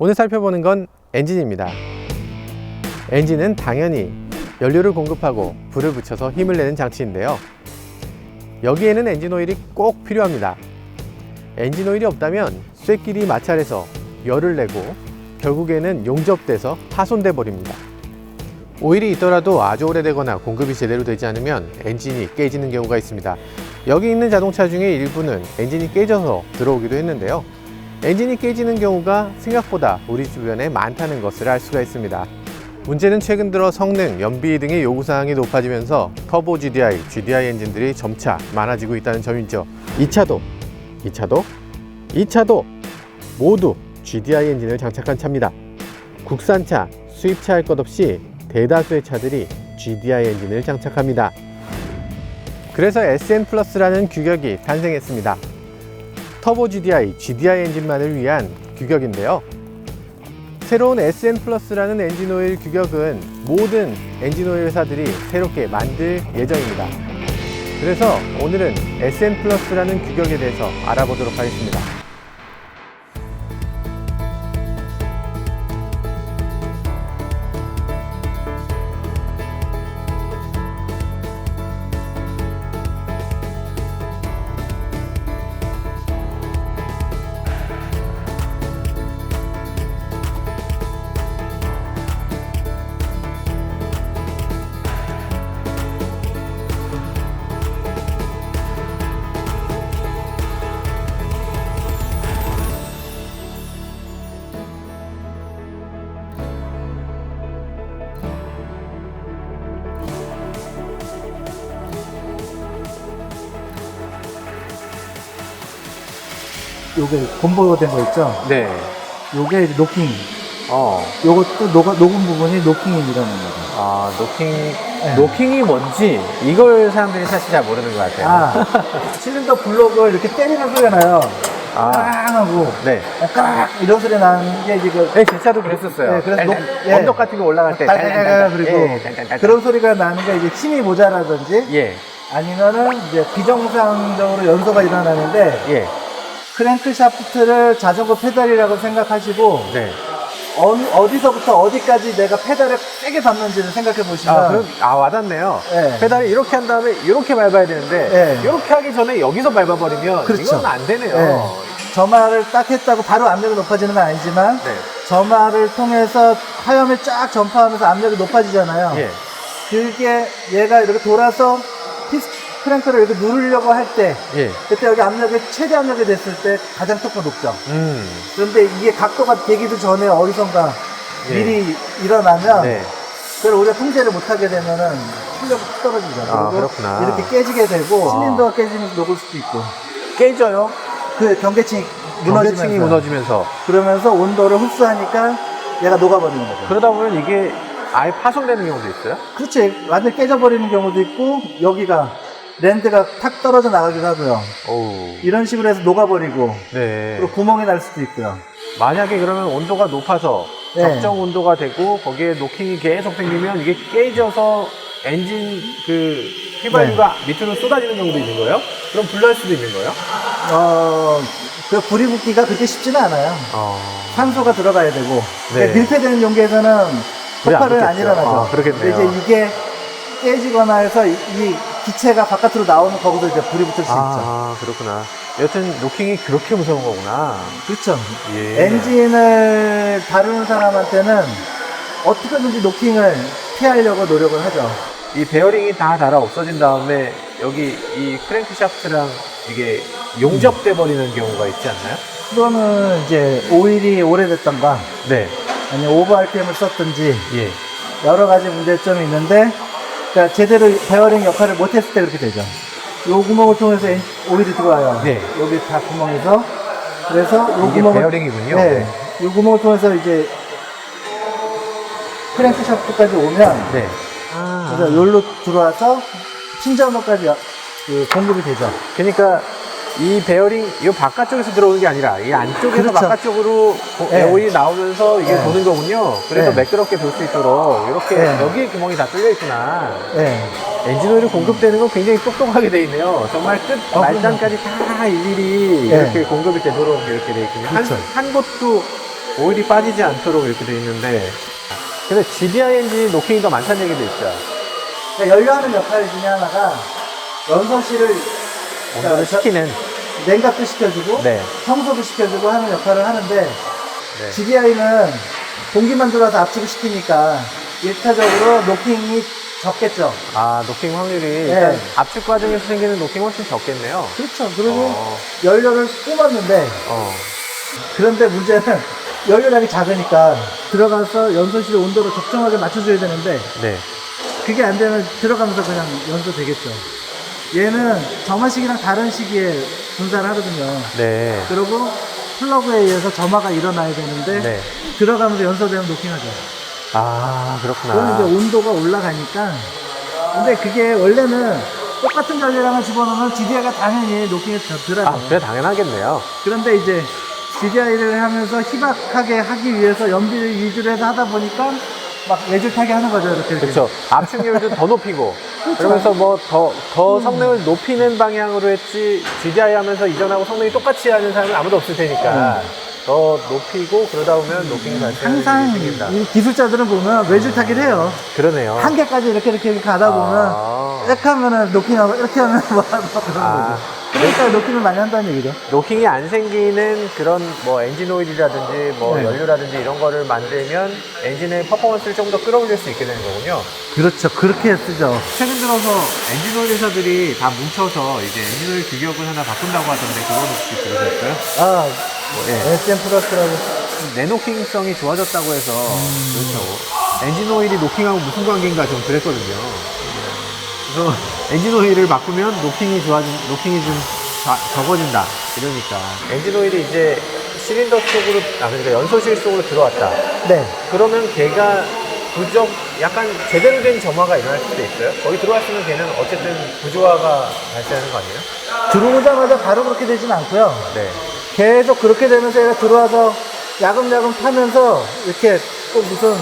오늘 살펴보는 건 엔진입니다. 엔진은 당연히 연료를 공급하고 불을 붙여서 힘을 내는 장치인데요. 여기에는 엔진 오일이 꼭 필요합니다. 엔진 오일이 없다면 쇳길이 마찰해서 열을 내고 결국에는 용접돼서 파손돼 버립니다. 오일이 있더라도 아주 오래되거나 공급이 제대로 되지 않으면 엔진이 깨지는 경우가 있습니다. 여기 있는 자동차 중에 일부는 엔진이 깨져서 들어오기도 했는데요. 엔진이 깨지는 경우가 생각보다 우리 주변에 많다는 것을 알 수가 있습니다. 문제는 최근 들어 성능, 연비 등의 요구사항이 높아지면서 터보 GDI, GDI 엔진들이 점차 많아지고 있다는 점이죠. 2차도 모두 GDI 엔진을 장착한 차입니다. 국산차, 수입차 할 것 없이 대다수의 차들이 GDI 엔진을 장착합니다. 그래서 SN 플러스라는 규격이 탄생했습니다. 터보 GDI, GDI 엔진만을 위한 규격인데요. 새로운 SN 플러스라는 엔진 오일 규격은 모든 엔진 오일 회사들이 새롭게 만들 예정입니다. 그래서 오늘은 SN 플러스라는 규격에 대해서 알아보도록 하겠습니다. 요게 곰보로 된 거 있죠? 네. 요게 이제 노킹. 어. 요것도 녹은 부분이 노킹이라는 거죠. 아, 네. 노킹이 뭔지 이걸 사람들이 사실 잘 모르는 것 같아요. 아, 실린더 블록을 이렇게 때리는 소리가 나요. 아. 깡 하고. 네. 깡! 이런 소리 나는 게 이제 네, 제 차도 그랬었어요. 네, 그래서 언덕 같은 거 올라갈 때. 그리고 그런 소리가 나는 게 이제 힘이 모자라든지 예. 아니면은 이제 비정상적으로 연소가 일어나는데 예. 크랭크 샤프트를 자전거 페달이라고 생각하시고 네. 어디서부터 어디까지 내가 페달을 세게 밟는지를 생각해 보시면 와닿네요. 네. 페달을 이렇게 한 다음에 이렇게 밟아야 되는데 네. 이렇게 하기 전에 여기서 밟아버리면 그렇죠. 이건 안 되네요. 네. 점화를 딱 했다고 바로 압력이 높아지는 건 아니지만 네. 점화를 통해서 화염이 쫙 전파하면서 압력이 높아지잖아요. 예. 그게 얘가 이렇게 돌아서 크랭크를 이렇게 누르려고 할 때 예. 그때 여기 압력이 최대 압력이 됐을 때 가장 토크가 높죠. 그런데 이게 각도가 되기도 전에 어디선가 예. 미리 일어나면 네. 그걸 우리가 통제를 못하게 되면은 출력이 툭 떨어지죠. 아, 그리고 그렇구나. 이렇게 깨지게 되고 아. 실린더가 깨지면서 녹을 수도 있고 깨져요? 그 경계층이 경계층이 무너지면서. 그러면서 온도를 흡수하니까 얘가 녹아버리는 거죠. 그러다 보면 이게 아예 파손되는 경우도 있어요? 그렇지. 완전 깨져버리는 경우도 있고 여기가 랜드가 탁 떨어져 나가기도 하고요. 오우. 이런 식으로 해서 녹아버리고 네. 그리고 구멍이 날 수도 있고요. 만약에 그러면 온도가 높아서 네. 적정 온도가 되고 거기에 노킹이 계속 생기면 이게 깨져서 엔진 그 휘발유가 밑으로 쏟아지는 경우도 있는 거예요? 그럼 불날 수도 있는 거예요? 그 불이 붙기가 그렇게 쉽지는 않아요. 산소가 들어가야 되고 네. 밀폐되는 용기에서는 불이 안 폭발은 안 붙겠죠. 일어나죠. 아, 그러겠네요. 근데 이제 이게 깨지거나 해서 이 기체가 바깥으로 나오는 거기서 이제 불이 붙을 수 있죠. 아, 그렇구나. 여튼 노킹이 그렇게 무서운 거구나. 그렇죠. 예. 엔진을 다루는 사람한테는 어떻게든지 노킹을 피하려고 노력을 하죠. 이 베어링이 다 달아 없어진 다음에 여기 이 크랭크 샤프트랑 이게 용접돼 버리는 경우가 있지 않나요? 그거는 이제 오일이 오래됐던가 네. 아니면 오버 RPM을 썼든지 예. 여러 가지 문제점이 있는데 그러니까 제대로 베어링 역할을 못했을 때 그렇게 되죠. 요 구멍을 통해서 오일이 들어와요. 네. 여기 다 구멍에서 그래서 요 이게 구멍을 베어링이군요. 네. 요 구멍을 통해서 이제 크랭크 샤프트까지 오면 네. 그래서 여기로 들어와서 친저음까지 그 공급이 되죠. 그러니까 이 베어링 이 바깥쪽에서 들어오는 게 아니라 이 안쪽에서 그렇죠. 바깥쪽으로 네. 오일이 나오면서 이게 네. 도는 거군요. 그래서 네. 매끄럽게 돌 수 있도록 이렇게 네. 여기에 구멍이 다 뚫려 있구나. 네. 엔진 오일이 공급되는 건 굉장히 똑똑하게 돼 있네요. 정말 끝 말단까지 다 일일이 네. 이렇게 공급이 되도록 이렇게 돼 있군요. 그렇죠. 한 곳도 오일이 빠지지 않도록 이렇게 돼 있는데, 근데 GDI 엔진이 노킹이 더 많다는 얘기도 있어요. 그러니까 연료하는 역할 중에 하나가 연소실을 온도를 식히는. 냉각도 시켜주고 네. 청소도 시켜주고 하는 역할을 하는데 네. GDI는 공기만 들어와서 압축을 시키니까 1차적으로 노킹이 적겠죠. 아, 노킹 확률이 일단 압축 과정에서 생기는 노킹이 훨씬 적겠네요. 그렇죠. 그리고 어. 연료를 뿜었는데 어. 그런데 문제는 연료량이 작으니까 들어가서 연소실 온도를 적정하게 맞춰줘야 되는데 네. 그게 안 되면 들어가면서 그냥 연소되겠죠. 얘는 점화식이랑 다른 시기에 분사를 하거든요. 네. 그리고 플러그에 의해서 점화가 일어나야 되는데 네. 들어가면서 연소되면 노킹하죠. 아, 그러면 그렇구나. 이제 온도가 올라가니까. 근데 그게 원래는 똑같은 전류량을 집어넣으면 GDI가 당연히 노킹에 들어가요. 아, 그래 당연하겠네요. 그런데 이제 GDI를 하면서 희박하게 하기 위해서 연비를 위주로 해서 하다 보니까 막 외줄타기 하는 거죠. 이렇게. 그렇죠. 압축률도 더 높이고. 그러면서 뭐 더 성능을 높이는 방향으로 했지, GDI 하면서 이전하고 성능이 똑같이 하는 사람은 아무도 없을 테니까 더 높이고 그러다 보면 노킹이 발생이 항상 생긴다. 이 기술자들은 보면 외줄타기를 해요. 그러네요. 한계까지 이렇게 가다 보면 이렇게 하면은 노킹하고 이렇게 하면 뭐 그런 거죠. 그러니까 노킹을 많이 한다는 얘기죠. 노킹이 안 생기는 그런 뭐 엔진 오일이라든지 뭐 네. 연료라든지 이런 거를 만들면 엔진의 퍼포먼스를 좀 더 끌어올릴 수 있게 되는 거군요. 그렇죠. 그렇게 쓰죠. 최근 들어서 엔진 오일 회사들이 다 뭉쳐서 이제 엔진 오일 규격을 하나 바꾼다고 하던데 그건 혹시 들으셨어요? 아, 예. SM 플러스라고. 내노킹성이 좋아졌다고 해서 그렇죠. 엔진 오일이 노킹하고 무슨 관계인가 좀 그랬거든요. 그래서 엔진 오일을 바꾸면 노킹이 좀 적어진다 이러니까 엔진 오일이 이제 실린더 속으로 그러니까 연소실 속으로 들어왔다. 네. 그러면 걔가 약간 제대로 된 점화가 일어날 수도 있어요. 거기 들어왔으면 걔는 어쨌든 부조화가 발생하는 거 아니에요? 들어오자마자 바로 그렇게 되진 않고요. 네. 계속 그렇게 되면서 얘가 들어와서 야금야금 타면서 이렇게 꼭 무슨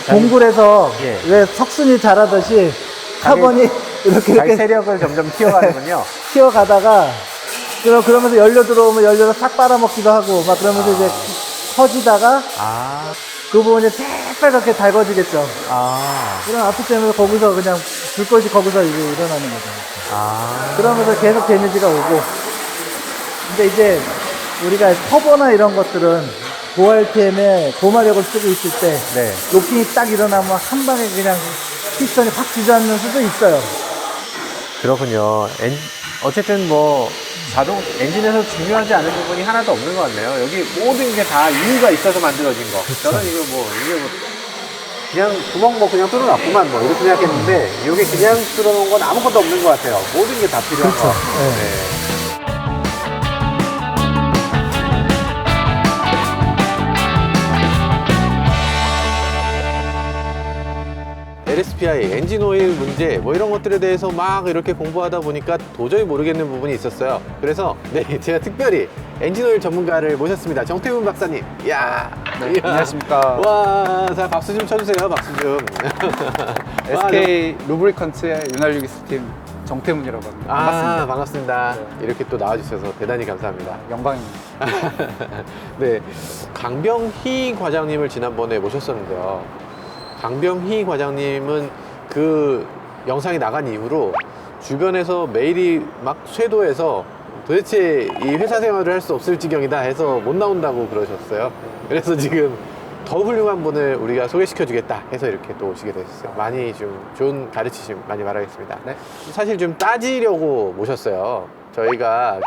동굴에서 예. 왜 석순이 자라듯이 카본이 이렇게 자기 세력을 점점 키워가는군요. 튀어가다가 그러면서 연료 들어오면 연료를 싹 빨아먹기도 하고 막 그러면서 이제 커지다가 아, 그 부분이 새빨갛게 달궈지겠죠. 아, 그럼 아프 때문에 거기서 그냥 불꽃이 거기서 이제 일어나는 거죠. 아. 그러면서 계속 데미지가 오고. 근데 이제 우리가 터보나 이런 것들은 고RPM에 고마력을 쓰고 있을 때 네. 노킹이 딱 일어나면 한 방에 그냥 피스톤이 확 주저앉는 수도 있어요. 그렇군요. 어쨌든 뭐 엔진에서 중요하지 않은 부분이 하나도 없는 것 같네요. 여기 모든 게 다 이유가 있어서 만들어진 거. 저는 이게 뭐 그냥 구멍 그냥 뚫어놨구만 뭐 이렇게 생각했는데 이게 그냥 뚫어놓은 건 아무것도 없는 것 같아요. 모든 게 다 필요한 그렇죠. 것 같아요. 네. LSPI, 엔진 오일 문제 뭐 이런 것들에 대해서 막 이렇게 공부하다 보니까 도저히 모르겠는 부분이 있었어요. 그래서 네, 제가 특별히 엔진 오일 전문가를 모셨습니다. 정태훈 박사님. 이야. 네, 안녕하십니까. 와, 자 박수 좀 쳐주세요. 박수 좀. SK 루브리컨츠의 윤활유기술팀 정태문이라고 합니다. 아, 반갑습니다. 반갑습니다. 이렇게 또 나와주셔서 대단히 감사합니다. 영광입니다. 네, 강병희 과장님을 지난번에 모셨었는데요. 강병희 과장님은 그 영상이 나간 이후로 주변에서 메일이 막 쇄도해서 도대체 이 회사 생활을 할 수 없을 지경이다 해서 못 나온다고 그러셨어요. 그래서 지금 더 훌륭한 분을 우리가 소개시켜 주겠다 해서 이렇게 또 오시게 되셨어요. 많이 좀 좋은 가르치심 많이 바라겠습니다. 네. 사실 좀 따지려고 모셨어요. 저희가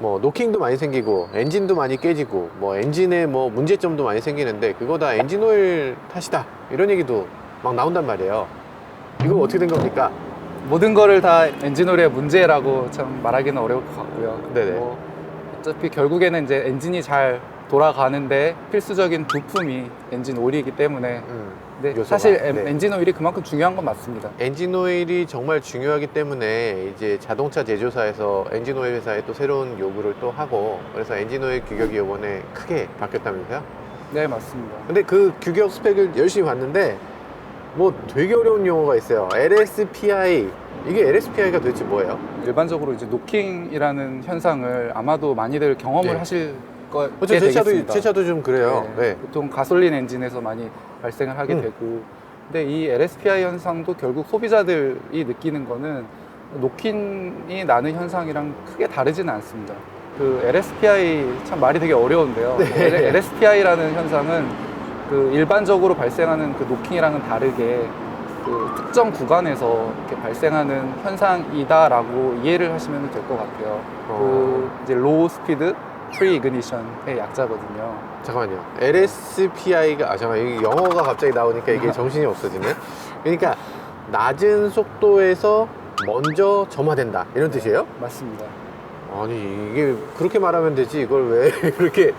뭐 노킹도 많이 생기고 엔진도 많이 깨지고 뭐 엔진에 뭐 문제점도 많이 생기는데 그거 다 엔진 오일 탓이다 이런 얘기도 막 나온단 말이에요. 이거 어떻게 된 겁니까? 모든 거를 다 엔진오일의 문제라고 참 말하기는 어려울 것 같고요. 네네. 뭐 어차피 결국에는 이제 엔진이 잘 돌아가는데 필수적인 부품이 엔진 오일이기 때문에 근데 요소가. 사실 네. 엔진 오일이 그만큼 중요한 건 맞습니다. 엔진 오일이 정말 중요하기 때문에 이제 자동차 제조사에서 엔진 오일 회사에 또 새로운 요구를 또 하고 그래서 엔진 오일 규격이 이번에 크게 바뀌었다면서요? 네, 맞습니다. 근데 그 규격 스펙을 열심히 봤는데 뭐 되게 어려운 용어가 있어요. LSPI. 이게 LSPI가 도대체 뭐예요? 일반적으로 이제 노킹이라는 현상을 아마도 많이들 경험을 네. 하실 게 그렇죠. 제 되겠습니다. 차도 좀 그래요. 네. 네. 보통 가솔린 엔진에서 많이 발생을 하게 되고, 근데 이 LSPI 현상도 결국 소비자들이 느끼는 거는 노킨이 나는 현상이랑 크게 다르지는 않습니다. 그 LSPI 참 말이 되게 어려운데요. 네. LSPI라는 현상은 그 일반적으로 발생하는 그 노킹이랑은 다르게 그 특정 구간에서 이렇게 발생하는 현상이다라고 이해를 하시면 될 것 같아요. 그 이제 로우 스피드 프리 이그니션의 약자거든요. 잠깐만요. LSPI가 잠깐 이 영어가 갑자기 나오니까 이게 정신이 없어지네. 그러니까 낮은 속도에서 먼저 점화된다 이런 뜻이에요? 맞습니다. 아니 이게 그렇게 말하면 되지 이걸 왜 그렇게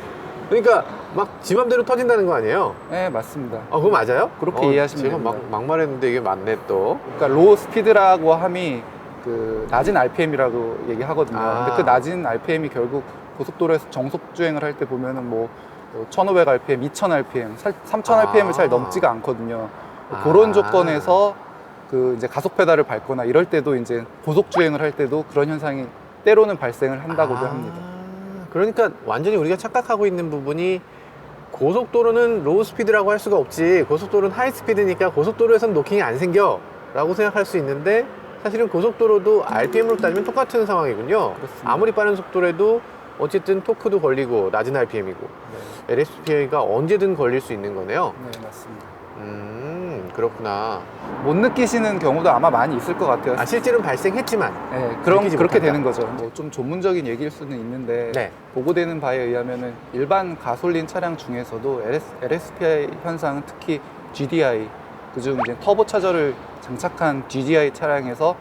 그러니까 막 지 맘대로 터진다는 거 아니에요? 네, 맞습니다. 아 그거 맞아요? 그렇게 이해하시면 제가 됩니다. 막말했는데 이게 맞네 또. 그러니까 로우 스피드라고 함이 그 낮은 RPM이라고 얘기하거든요. 아. 근데 그 낮은 RPM이 결국 고속도로에서 정속 주행을 할 때 보면은 뭐 1500rpm, 2000rpm, 3000rpm을 잘 넘지가 않거든요. 그런 조건에서 그 이제 가속 페달을 밟거나 이럴 때도 이제 고속 주행을 할 때도 그런 현상이 때로는 발생을 한다고도 합니다. 그러니까 완전히 우리가 착각하고 있는 부분이 고속도로는 로우 스피드라고 할 수가 없지 고속도로는 하이 스피드니까 고속도로에서는 노킹이 안 생겨 라고 생각할 수 있는데 사실은 고속도로도 RPM으로 따지면 똑같은 상황이군요. 그렇습니다. 아무리 빠른 속도라도 어쨌든 토크도 걸리고 낮은 RPM이고 네, LSPI가 언제든 걸릴 수 있는 거네요. 네, 맞습니다. 그렇구나. 못 느끼시는 경우도 아마 많이 있을 것 같아요. 아 실제로는 발생했지만 네, 느끼지 그렇게 못한다. 되는 거죠. 뭐 좀 전문적인 얘기일 수는 있는데 네. 보고되는 바에 의하면은 일반 가솔린 차량 중에서도 LSPI 현상은 특히 GDI 그중 이제 터보 차저를 장착한 GDI 차량에서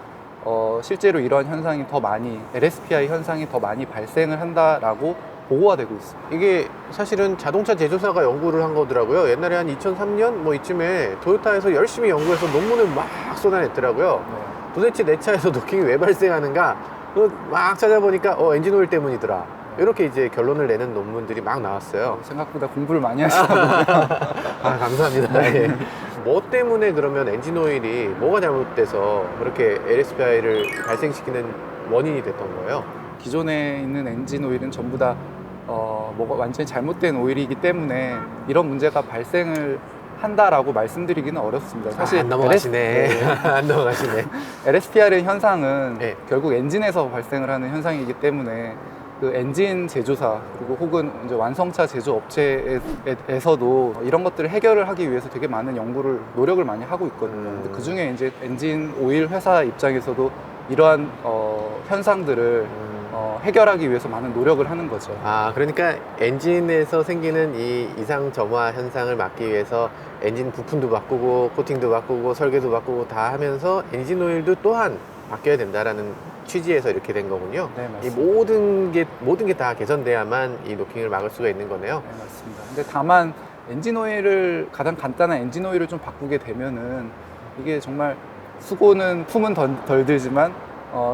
실제로 이러한 현상이 더 많이 LSPI 현상이 더 많이 발생을 한다라고 보고가 되고 있습니다. 이게 사실은 자동차 제조사가 연구를 한 거더라고요. 옛날에 한 2003년 뭐 이쯤에 토요타에서 열심히 연구해서 논문을 막 쏟아냈더라고요. 네. 도대체 내 차에서 노킹이 왜 발생하는가? 그거 막 찾아보니까 엔진 오일 때문이더라. 이렇게 이제 결론을 내는 논문들이 막 나왔어요. 생각보다 공부를 많이 하시더라고요. 아 감사합니다. 예. 뭐 때문에 그러면 엔진 오일이 뭐가 잘못돼서 그렇게 LSPI를 발생시키는 원인이 됐던 거예요? 기존에 있는 엔진 오일은 전부 다 뭐가 완전히 잘못된 오일이기 때문에 이런 문제가 발생을 한다라고 말씀드리기는 어렵습니다. 사실 안 넘어가시네. 네. 안 넘어가시네. LSPR의 현상은 네. 결국 엔진에서 발생을 하는 현상이기 때문에 그 엔진 제조사 그리고 혹은 이제 완성차 제조 업체에서도 이런 것들을 해결을 하기 위해서 되게 많은 노력을 많이 하고 있거든요. 근데 그 중에 이제 엔진 오일 회사 입장에서도 이러한 현상들을 해결하기 위해서 많은 노력을 하는 거죠. 아, 그러니까 엔진에서 생기는 이 이상 점화 현상을 막기 위해서 엔진 부품도 바꾸고 코팅도 바꾸고 설계도 바꾸고 다 하면서 엔진 오일도 또한 바뀌어야 된다라는 취지에서 이렇게 된 거군요. 네, 이 맞습니다. 모든 게 다 개선돼야만 이 노킹을 막을 수가 있는 거네요. 네, 맞습니다. 근데 다만 엔진 오일을 가장 간단한 엔진 오일을 좀 바꾸게 되면은 이게 정말 수고는 품은 덜 들지만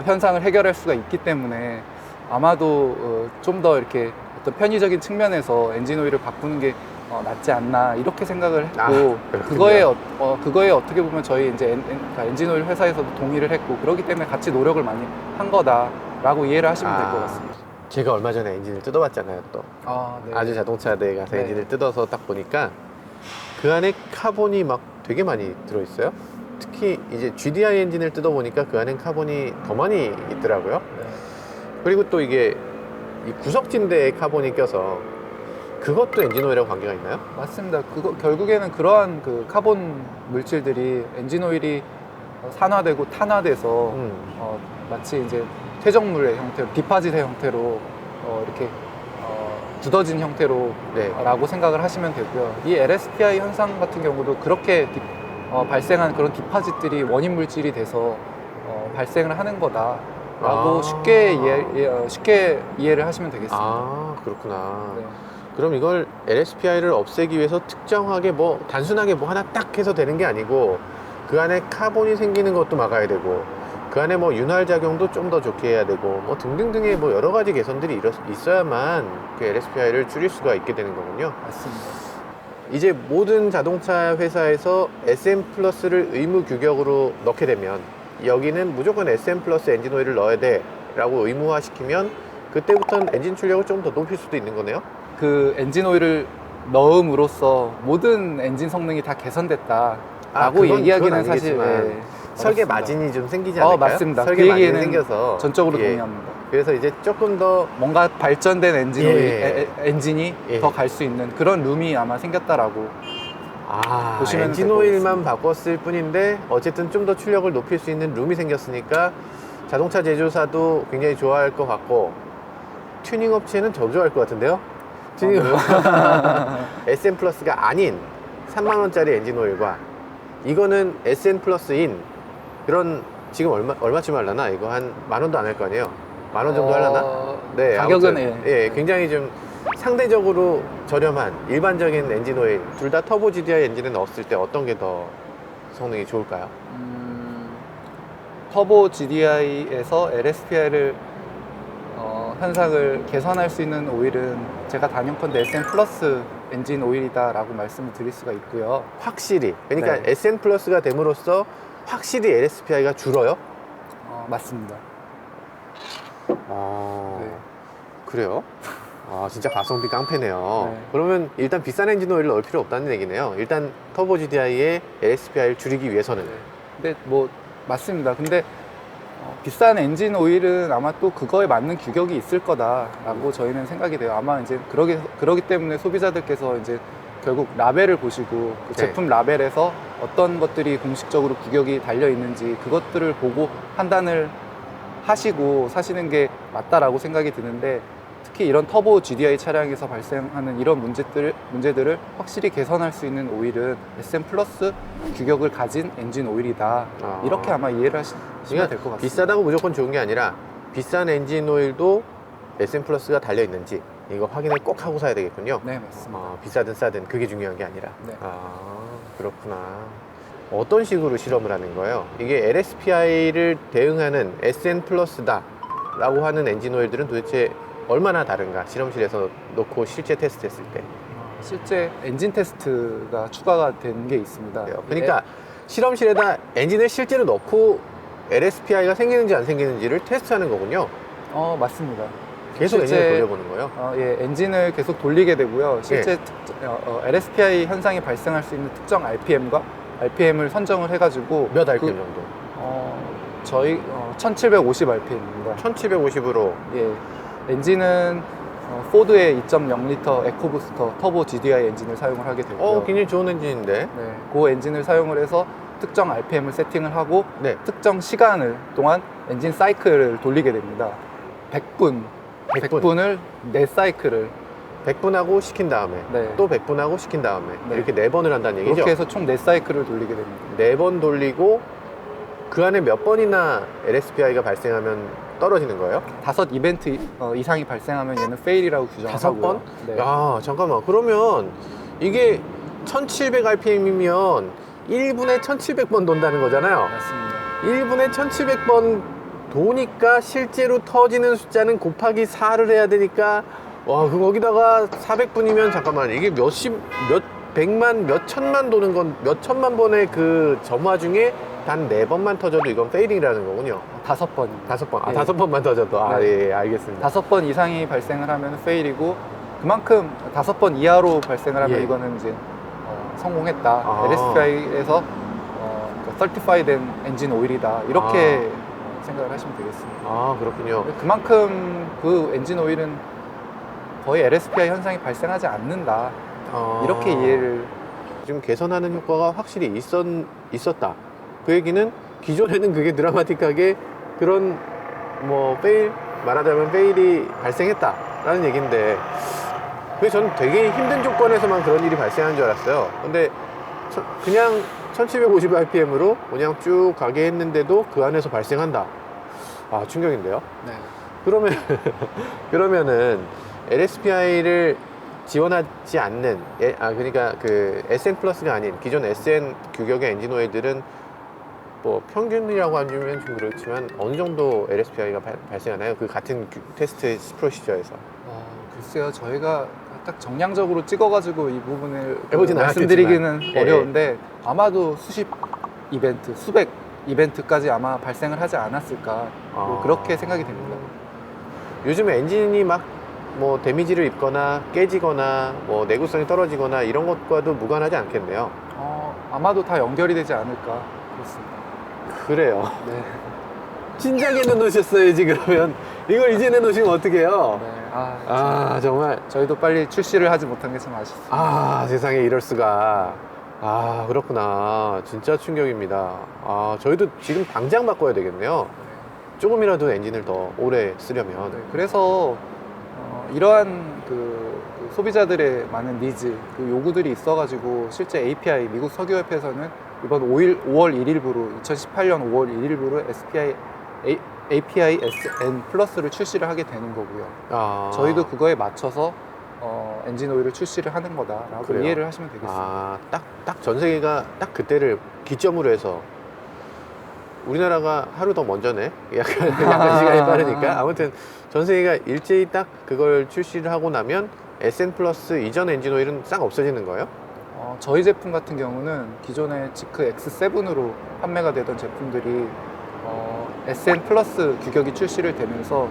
현상을 해결할 수가 있기 때문에 아마도 좀 더 이렇게 어떤 편의적인 측면에서 엔진 오일을 바꾸는 게 낫지 않나 이렇게 생각을 했고 그렇군요. 그거에 어떻게 보면 저희 이제 그러니까 엔진 오일 회사에서도 동의를 했고 그렇기 때문에 같이 노력을 많이 한 거다라고 이해를 하시면 될 것 같습니다. 제가 얼마 전에 엔진을 뜯어봤잖아요. 또 네. 아주 자동차대에 가서 네. 엔진을 뜯어서 딱 보니까 그 안에 카본이 막 되게 많이 들어있어요. 특히 이제 GDI 엔진을 뜯어보니까 그 안엔 카본이 더 많이 있더라고요. 네. 그리고 또 이게 이 구석진대에 카본이 껴서 그것도 엔진 오일하고 관계가 있나요? 맞습니다. 결국에는 그러한 그 카본 물질들이 엔진 오일이 산화되고 탄화돼서 마치 이제 퇴적물의 형태로 디파짓의 형태로 이렇게 굳어진 형태로 네. 라고 생각을 하시면 되고요. 이 LSPI 현상 같은 경우도 그렇게 발생한 그런 디파짓들이 원인 물질이 돼서 발생을 하는 거다라고 쉽게 이해를 하시면 되겠습니다. 아, 그렇구나. 네. 그럼 이걸 LSPI를 없애기 위해서 특정하게 뭐 단순하게 뭐 하나 딱 해서 되는 게 아니고 그 안에 카본이 생기는 것도 막아야 되고 그 안에 뭐 윤활 작용도 좀 더 좋게 해야 되고 뭐 등등등의 뭐 여러 가지 개선들이 있어야만 그 LSPI를 줄일 수가 있게 되는 거군요. 맞습니다. 이제 모든 자동차 회사에서 SM 플러스를 의무 규격으로 넣게 되면 여기는 무조건 SM 플러스 엔진 오일을 넣어야 돼 라고 의무화 시키면 그때부터는 엔진 출력을 좀 더 높일 수도 있는 거네요. 그 엔진 오일을 넣음으로써 모든 엔진 성능이 다 개선됐다라고 그건 얘기하기는 사실 아니겠지만 예, 설계 어렵습니다. 마진이 좀 생기지 않을까요? 맞습니다. 설계 그 마진이 얘기는 생겨서 전적으로 예. 동의합니다. 그래서 이제 조금 더 뭔가 발전된 엔진 예. 오일, 엔진이 예. 더 갈 수 있는 그런 룸이 아마 생겼다라고 보시면 엔진 될 것 오일만 같습니다. 바꿨을 뿐인데 어쨌든 좀 더 출력을 높일 수 있는 룸이 생겼으니까 자동차 제조사도 굉장히 좋아할 것 같고 튜닝 업체는 더 좋아할 것 같은데요? 튜닝 SN 플러스가 아닌 3만 원짜리 엔진 오일과 이거는 SN 플러스인 그런 지금 얼마쯤 하려나? 이거 한 10,000원도 안 할 거 아니에요? 10,000원 정도 하려나? 네, 가격은 아무튼, 예, 굉장히 좀 상대적으로 저렴한 일반적인 엔진 오일 둘 다 터보 GDI 엔진에 넣었을 때 어떤 게 더 성능이 좋을까요? 터보 GDI에서 LSPI를 현상을 개선할 수 있는 오일은 제가 단연컨대 SN 플러스 엔진 오일이다라고 말씀을 드릴 수가 있고요. 확실히 그러니까 네. SN 플러스가 됨으로써 확실히 LSPI가 줄어요? 맞습니다. 네. 그래요? 진짜 가성비 깡패네요. 네. 그러면 일단 비싼 엔진 오일을 넣을 필요 없다는 얘기네요. 일단 터보 GDI의 LSPI를 줄이기 위해서는. 근데 뭐 맞습니다. 근데 비싼 엔진 오일은 아마 또 그거에 맞는 규격이 있을 거다라고 저희는 생각이 돼요. 아마 이제 그러기 때문에 소비자들께서 이제 결국 라벨을 보시고 그 네. 제품 라벨에서 어떤 것들이 공식적으로 규격이 달려 있는지 그것들을 보고 판단을 하시고 사시는 게 맞다라고 생각이 드는데 특히 이런 터보 GDI 차량에서 발생하는 이런 문제들을 확실히 개선할 수 있는 오일은 SM 플러스 규격을 가진 엔진 오일이다. 이렇게 아마 이해를 하시면 될 것 같습니다. 비싸다고 무조건 좋은 게 아니라 비싼 엔진 오일도 SM 플러스가 달려 있는지 이거 확인을 꼭 하고 사야 되겠군요. 네, 맞습니다. 비싸든 싸든 그게 중요한 게 아니라. 네. 그렇구나. 어떤 식으로 실험을 하는 거예요? 이게 LSPI를 대응하는 SN 플러스다라고 하는 엔진 오일들은 도대체 얼마나 다른가? 실험실에서 놓고 실제 테스트했을 때. 실제 엔진 테스트가 추가가 된 게 있습니다. 그러니까 실험실에다 엔진을 실제로 넣고 LSPI가 생기는지 안 생기는지를 테스트하는 거군요. 맞습니다. 계속 실제- 엔진을 돌려보는 거예요. 엔진을 계속 돌리게 되고요. 실제 LSPI 현상이 발생할 수 있는 특정 RPM과 RPM을 선정을 해가지고 몇 RPM 정도? 저희 1750 RPM입니다. 1750으로 예, 엔진은 포드의 2.0L 에코부스터 터보 GDI 엔진을 사용을 하게 되고요. 굉장히 좋은 엔진인데. 네, 그 엔진을 사용을 해서 특정 RPM을 세팅을 하고 네. 특정 시간을 동안 엔진 사이클을 돌리게 됩니다. 100분을 4사이클을 100분하고 시킨 다음에 네. 또 100분하고 시킨 다음에 네. 이렇게 4번을 한다는 얘기죠. 그렇게 해서 총 4사이클을 돌리게 됩니다. 4번 돌리고 그 안에 몇 번이나 LSPI가 발생하면 떨어지는 거예요? 5 이벤트 이상이 발생하면 얘는 페일이라고 규정을 5번? 하고요. 네. 야, 잠깐만. 그러면 이게 1700 RPM이면 1분에 1700번 돈다는 거잖아요. 맞습니다. 1분에 1700번 도니까 실제로 터지는 숫자는 곱하기 4를 해야 되니까 거기다가 400분이면 잠깐만 이게 몇 백만, 몇 천만 도는 건 몇 천만 번의 그 점화 중에 단 4번만 터져도 이건 페일이라는 거군요. 5번입니다. 5번. 예. 5번만 터져도. 네. 예, 알겠습니다. 5번 이상이 발생을 하면 페일이고 그만큼 5번 이하로 발생을 하면 예. 이거는 이제 성공했다. 아. LSPI에서 설티파이된 엔진 오일이다. 이렇게 생각을 하시면 되겠습니다. 그렇군요. 그만큼 그 엔진 오일은 거의 LSPI 현상이 발생하지 않는다. 이렇게 이해를 좀 개선하는 효과가 확실히 있었다. 그 얘기는 기존에는 그게 드라마틱하게 그런 말하자면 페일이 발생했다라는 얘기인데 그래서 저는 되게 힘든 조건에서만 그런 일이 발생하는 줄 알았어요. 근데 그냥 1750 RPM으로 그냥 쭉 가게 했는데도 그 안에서 발생한다. 충격인데요. 네. 그러면은 LSPI를 지원하지 않는 그러니까 그 SN 플러스가 아닌 기존 SN 규격의 엔진 오일들은 평균이라고 하면 좀 그렇지만 어느 정도 LSPI가 발생하나요? 그 같은 테스트 프로시저에서. 글쎄요, 저희가 딱 정량적으로 찍어가지고 이 부분을 해보진 말씀드리기는 않았겠지만. 어려운데 아마도 수십 이벤트, 수백 이벤트까지 아마 발생을 하지 않았을까 그렇게 생각이 됩니다. 요즘에 엔진이 막 뭐 데미지를 입거나 깨지거나 뭐 내구성이 떨어지거나 이런 것과도 무관하지 않겠네요. 아마도 다 연결이 되지 않을까 그렇습니다. 그래요. 네. 진작에 내놓으셨어야지. 그러면 이걸 이제 내놓으시면 어떡해요? 네. 정말. 저희도 빨리 출시를 하지 못한 게 참 아쉽습니다. 세상에 이럴 수가. 그렇구나. 진짜 충격입니다. 저희도 지금 당장 바꿔야 되겠네요. 조금이라도 엔진을 더 오래 쓰려면. 네, 그래서 이러한 그 소비자들의 많은 니즈, 그 요구들이 있어가지고 실제 API 미국 석유협회에서는 이번 5월 1일부로 2018년 5월 1일부로 API SN 플러스를 출시를 하게 되는 거고요. 저희도 그거에 맞춰서 엔진 오일을 출시를 하는 거다라고 그래요? 이해를 하시면 되겠습니다. 딱 전 세계가 딱 그때를 기점으로 해서 우리나라가 하루 더 먼저네. 약간 시간이 빠르니까. 아무튼 전 세계가 일제히 딱 그걸 출시를 하고 나면 SN 플러스 이전 엔진 오일은 싹 없어지는 거예요? 저희 제품 같은 경우는 기존의 지크 X7으로 판매가 되던 제품들이 SN 플러스 규격이 출시를 되면서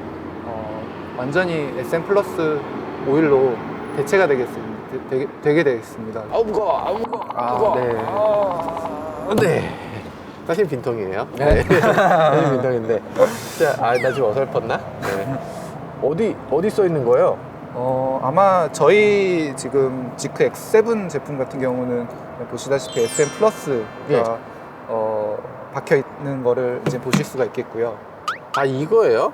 완전히 SN 플러스 오일로 대체가 되게 되겠습니다. 무거워. 네. 네. 사실 빈통이에요. 네. 사실 빈통인데. 진짜, 나 지금 어설펐나? 네. 어디 써 있는 거예요? 아마 저희 지금 지크 X7 제품 같은 경우는 보시다시피 SN 플러스가 예. 박혀 있는 거를 이제 보실 수가 있겠고요. 이거예요?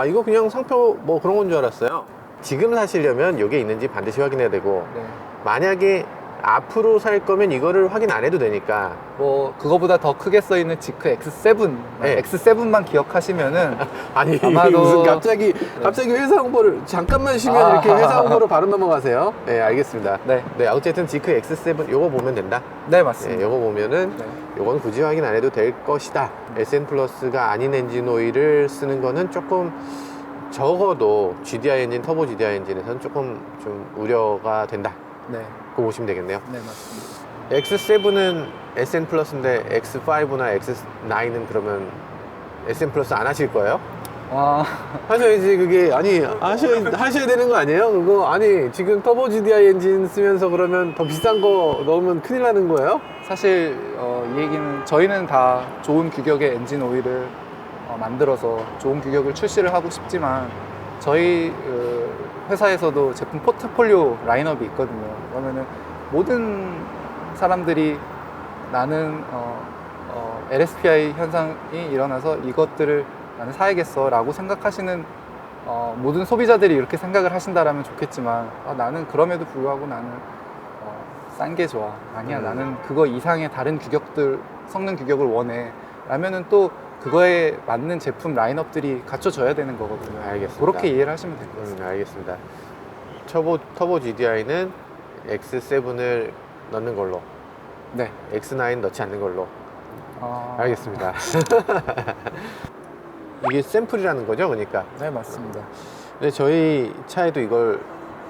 이거 그냥 상표 뭐 그런 건 줄 알았어요. 지금 사시려면 이게 있는지 반드시 확인해야 되고, 네. 만약에 앞으로 살 거면 이거를 확인 안 해도 되니까. 뭐 그거보다 더 크게 써 있는 지크 X7, 네. X7만 기억하시면은 아니 아마도- 무슨 갑자기 회사 홍보를 잠깐만 쉬면 이렇게 회사 홍보로 바로 넘어가세요? 네, 알겠습니다. 네, 어쨌든 지크 X7 요거 보면 된다. 네 맞습니다. 요거 보면은 네. 요건 굳이 확인 안 해도 될 것이다. SN 플러스가 아닌 엔진 오일을 쓰는 거는 조금 적어도 GDI 엔진, 터보 GDI 엔진에서는 조금 좀 우려가 된다. 네, 그거 보시면 되겠네요. 네 맞습니다. X7은 SN 플러스인데 X5나 X9은 그러면 SN 플러스 안 하실 거예요? 하셔야지. 그게 하셔야 되는 거 아니에요? 그거 지금 터보 GDI 엔진 쓰면서 그러면 더 비싼 거 넣으면 큰일 나는 거예요? 사실 이 얘기는 저희는 다 좋은 규격의 엔진 오일을 만들어서 좋은 규격을 출시를 하고 싶지만 저희 회사에서도 제품 포트폴리오 라인업이 있거든요. 그러면은 모든 사람들이 나는 LSPI 현상이 일어나서 이것들을 나는 사야겠어 라고 생각하시는 모든 소비자들이 이렇게 생각을 하신다라면 좋겠지만 나는 그럼에도 불구하고 나는 싼 게 좋아. 아니야, 나는 그거 이상의 다른 규격들, 성능 규격을 원해 라면은 또 그거에 맞는 제품 라인업들이 갖춰져야 되는 거거든요. 알겠습니다. 그렇게 이해를 하시면 될 것 같습니다. 알겠습니다. 터보 GDI는 X7을 넣는 걸로, 네. X9 넣지 않는 걸로. 알겠습니다. 이게 샘플이라는 거죠, 그러니까. 네, 맞습니다. 근데 저희 차에도 이걸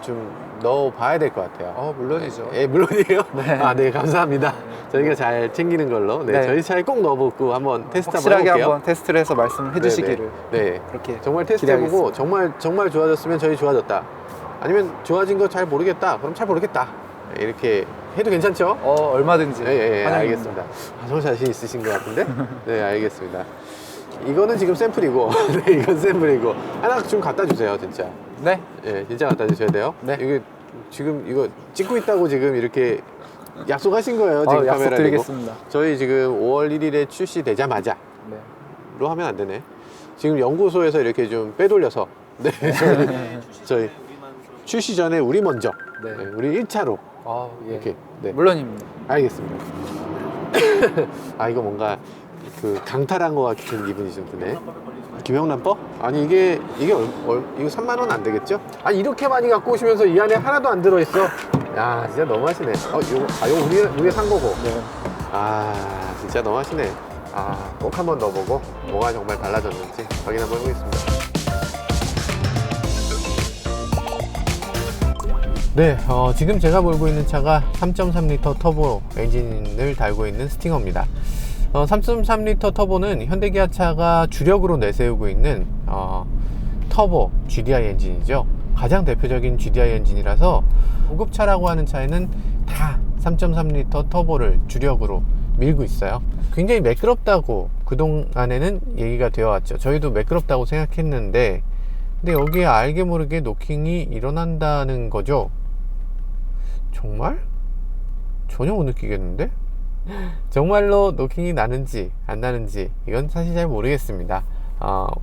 좀 넣어 봐야 될 것 같아요. 물론이죠. 예, 물론이에요. 네. 네, 감사합니다. 저희가 잘 챙기는 걸로. 네, 네. 저희 차에 꼭 넣어보고 한번 테스트 한번 확실하게 해볼게요. 한번 테스트를 해서 말씀해 주시기를. 네. 그렇게 정말 테스트해보고 기대하겠습니다. 정말 좋아졌으면 저희 좋아졌다. 아니면 좋아진 거 잘 모르겠다. 그럼 잘 모르겠다. 이렇게 해도 괜찮죠? 얼마든지. 예, 환영입니다. 알겠습니다. 정말 자신 있으신 것 같은데? 네, 알겠습니다. 이거는 지금 샘플이고, 네, 이건 샘플이고. 하나 좀 갖다 주세요, 진짜. 네. 예, 진짜 갖다 주셔야 돼요. 네. 이게 지금 이거 찍고 있다고 지금 이렇게 약속하신 거예요, 지금 카메라 약속드리겠습니다. 저희 지금 5월 1일에 출시되자마자 네. 로 하면 안 되네. 지금 연구소에서 이렇게 좀 빼돌려서 네, 저희 출시 전에 우리 먼저 네. 우리 1차로 예. 이렇게 네. 물론입니다. 알겠습니다. 이거 뭔가 그 강탈한 것 같은 기분이 좀 드네. 김영란법? 아니 이게 이거 3만 원 안 되겠죠? 이렇게 많이 갖고 오시면서 이 안에 하나도 안 들어있어. 야 진짜 너무하시네. 요거 우리가 산 거고. 네. 진짜 너무하시네. 꼭 한번 넣어보고 뭐가 정말 달라졌는지 확인 한번 해보겠습니다. 네, 지금 제가 몰고 있는 차가 3.3L 터보 엔진을 달고 있는 스팅어입니다. 3.3L 터보는 현대기아차가 주력으로 내세우고 있는 터보 GDI 엔진이죠. 가장 대표적인 GDI 엔진이라서 고급차라고 하는 차에는 다 3.3L 터보를 주력으로 밀고 있어요. 굉장히 매끄럽다고 그동안에는 얘기가 되어 왔죠. 저희도 매끄럽다고 생각했는데, 근데 여기에 알게 모르게 노킹이 일어난다는 거죠. 정말? 전혀 못 느끼겠는데? 정말로 노킹이 나는지 안 나는지 이건 사실 잘 모르겠습니다.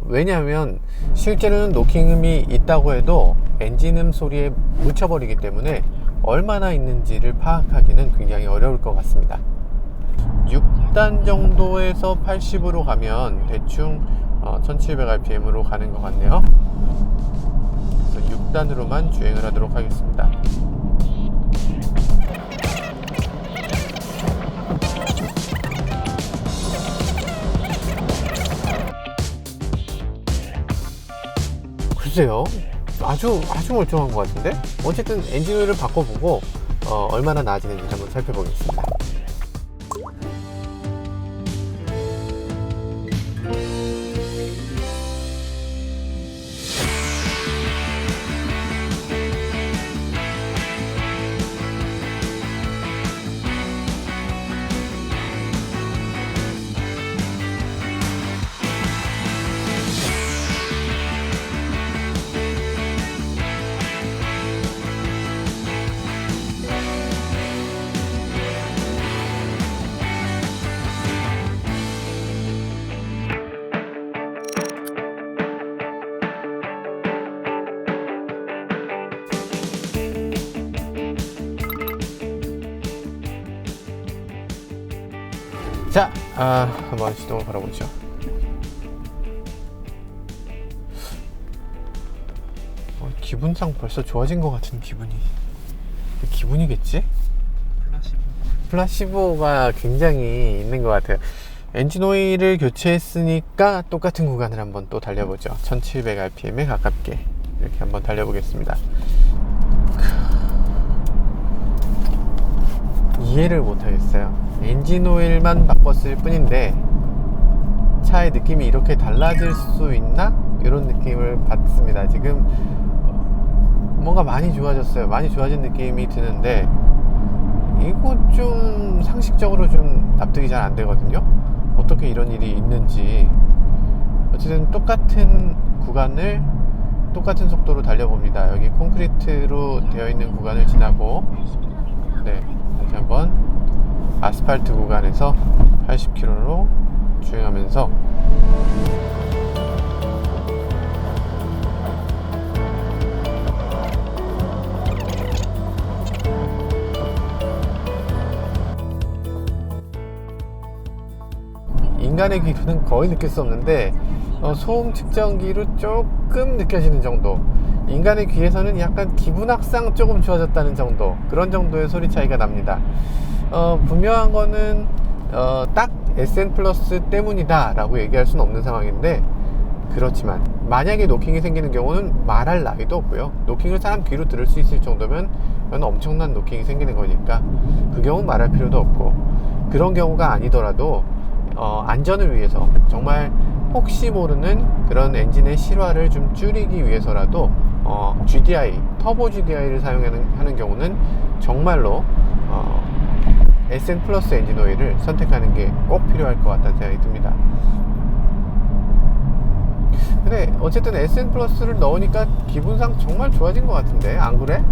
왜냐하면 실제로는 노킹음이 있다고 해도 엔진음 소리에 묻혀버리기 때문에 얼마나 있는지를 파악하기는 굉장히 어려울 것 같습니다. 6단 정도에서 80으로 가면 대충 1700rpm으로 가는 것 같네요. 그래서 6단으로만 주행을 하도록 하겠습니다. 글쎄요, 아주 멀쩡한 것 같은데? 어쨌든 엔진 오일을 바꿔보고 얼마나 나아지는지 한번 살펴보겠습니다. 자, 한번 시동을 걸어보죠. 기분상 벌써 좋아진 것 같은 기분이겠지? 플라시보가 굉장히 있는 것 같아요. 엔진 오일을 교체했으니까 똑같은 구간을 한번 또 달려보죠. 1700rpm에 가깝게 이렇게 한번 달려보겠습니다. 이해를 못하겠어요. 엔진 오일만 바꿨을 뿐인데 차의 느낌이 이렇게 달라질 수 있나? 이런 느낌을 받습니다. 지금 뭔가 많이 좋아졌어요. 많이 좋아진 느낌이 드는데 이거 좀 상식적으로 좀 납득이 잘 안 되거든요. 어떻게 이런 일이 있는지. 어쨌든 똑같은 구간을 똑같은 속도로 달려봅니다. 여기 콘크리트로 되어 있는 구간을 지나고, 네, 다시 한번 아스팔트 구간에서 80km로 주행하면서 인간의 귀로는 거의 느낄 수 없는데 소음 측정기로 조금 느껴지는 정도, 인간의 귀에서는 약간 기분악상 조금 좋아졌다는 정도, 그런 정도의 소리 차이가 납니다. 분명한 거는 딱 SN 플러스 때문이다 라고 얘기할 수는 없는 상황인데, 그렇지만 만약에 노킹이 생기는 경우는 말할 나위도 없고요. 노킹을 사람 귀로 들을 수 있을 정도면 그건 엄청난 노킹이 생기는 거니까 그 경우는 말할 필요도 없고, 그런 경우가 아니더라도 안전을 위해서 정말 혹시 모르는 그런 엔진의 실화를 좀 줄이기 위해서라도 GDI, 터보 GDI를 사용하는 경우는 정말로 SN 플러스 엔진 오일을 선택하는 게 꼭 필요할 것 같다는 생각이 듭니다. 근데 어쨌든 SN 플러스를 넣으니까 기분상 정말 좋아진 것 같은데, 안 그래?